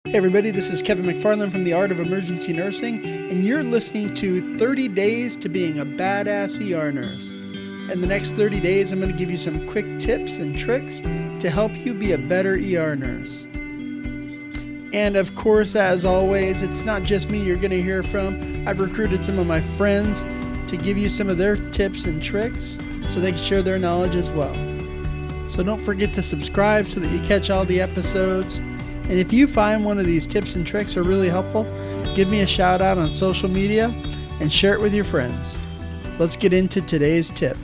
Hey everybody, this is Kevin McFarland from The Art of Emergency Nursing, and you're listening to 30 Days to Being a Badass ER Nurse. In the next 30 days, I'm going to give you some quick tips and tricks to help you be a better ER nurse. And of course, as always, it's not just me you're going to hear from. I've recruited some of my friends to give you some of their tips and tricks so they can share their knowledge as well. So don't forget to subscribe so that you catch all the episodes. And if you find one of these tips and tricks are really helpful, give me a shout out on social media and share it with your friends. Let's get into today's tip.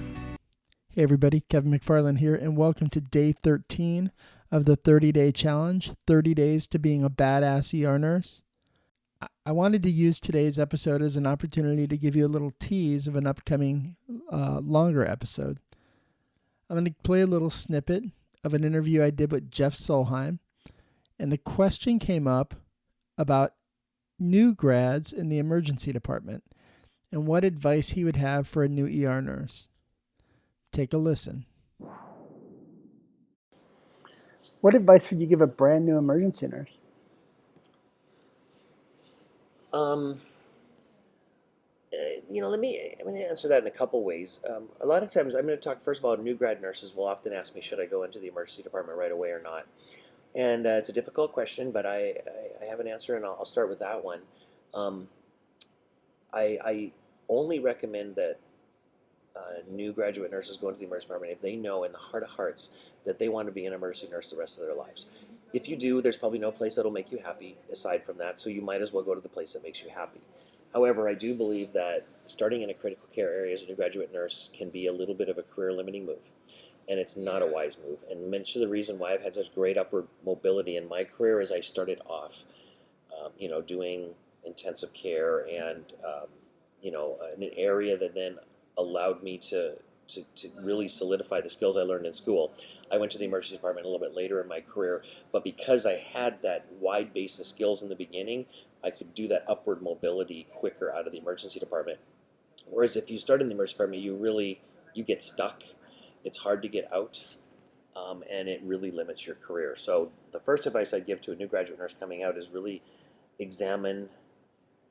Hey everybody, Kevin McFarland here, and welcome to day 13 of the 30-day challenge, 30 days to being a badass ER nurse. I wanted to use today's episode as an opportunity to give you a little tease of an upcoming longer episode. I'm going to play a little snippet of an interview I did with Jeff Solheim. And the question came up about new grads in the emergency department and what advice he would have for a new ER nurse. Take a listen. What advice would you give a brand new emergency nurse? I'm going to answer that in a couple ways. A lot of times, I'm going to talk first of all. New grad nurses will often ask me, should I go into the emergency department right away or not? And it's a difficult question, but I have an answer, and I'll start with that one. I only recommend that new graduate nurses go into the emergency department if they know in the heart of hearts that they want to be an emergency nurse the rest of their lives. If you do, there's probably no place that'll make you happy aside from that, so you might as well go to the place that makes you happy. However, I do believe that starting in a critical care area as a new graduate nurse can be a little bit of a career-limiting move, and it's not a wise move. And much of the reason why I've had such great upward mobility in my career is I started off, doing intensive care and, in an area that then allowed me to really solidify the skills I learned in school. I went to the emergency department a little bit later in my career, but because I had that wide base of skills in the beginning, I could do that upward mobility quicker out of the emergency department. Whereas if you start in the emergency department, you get stuck. It's hard to get out, and it really limits your career. So the first advice I'd give to a new graduate nurse coming out is really examine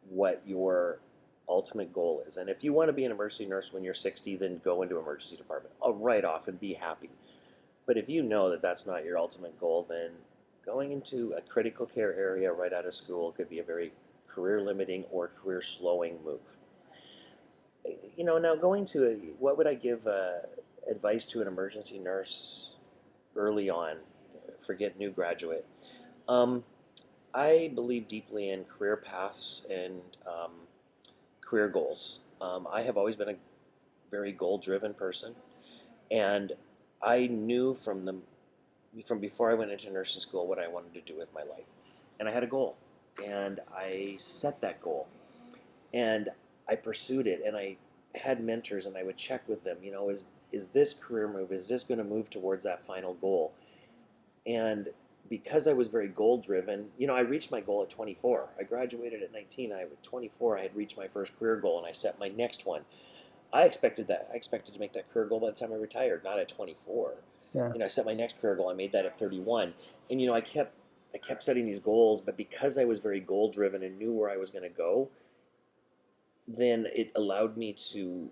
what your ultimate goal is. And if you want to be an emergency nurse when you're 60, then go into emergency department. I'll right off and be happy. But if you know that that's not your ultimate goal, then going into a critical care area right out of school could be a very career limiting or career slowing move. Now going to what would I give advice to an emergency nurse early on? Forget new graduate. I believe deeply in career paths and career goals. I have always been a very goal-driven person, and I knew from before I went into nursing school what I wanted to do with my life, and I had a goal, and I set that goal, and I pursued it, and I had mentors, and I would check with them. Is this career move? Is this going to move towards that final goal? And because I was very goal-driven, I reached my goal at 24. I graduated at 19. At 24, I had reached my first career goal, and I set my next one. I expected that. I expected to make that career goal by the time I retired, not at 24. Yeah. I set my next career goal. I made that at 31. And, I kept setting these goals, but because I was very goal-driven and knew where I was going to go, then it allowed me to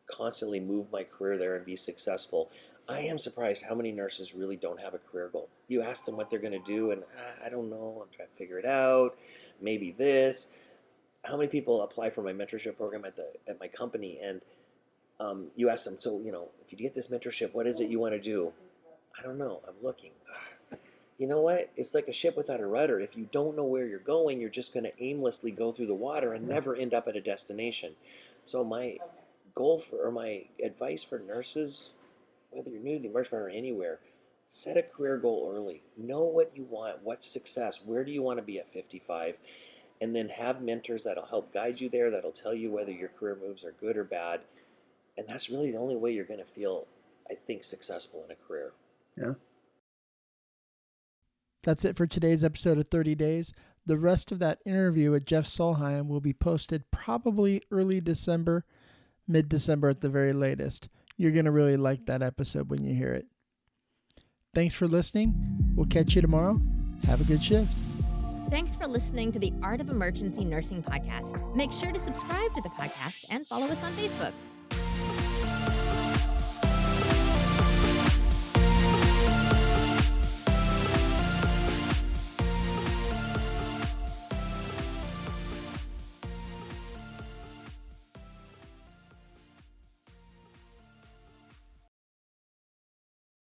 constantly move my career there and be successful. I am surprised how many nurses really don't have a career goal. You ask them what they're going to do, and I don't know, I'm trying to figure it out, maybe this. How many people apply for my mentorship program at my company, and you ask them, so, if you get this mentorship, what is it you want to do? I don't know, I'm looking. You know what? It's like a ship without a rudder. If you don't know where you're going, you're just going to aimlessly go through the water and never end up at a destination. So my my advice for nurses, whether you're new to the emergency department or anywhere, set a career goal early. Know what you want, what's success, where do you want to be at 55, and then have mentors that'll help guide you there, that'll tell you whether your career moves are good or bad. And that's really the only way you're going to feel, I think, successful in a career. Yeah. That's it for today's episode of 30 Days. The rest of that interview with Jeff Solheim will be posted probably early December, mid-December at the very latest. You're going to really like that episode when you hear it. Thanks for listening. We'll catch you tomorrow. Have a good shift. Thanks for listening to the Art of Emergency Nursing podcast. Make sure to subscribe to the podcast and follow us on Facebook.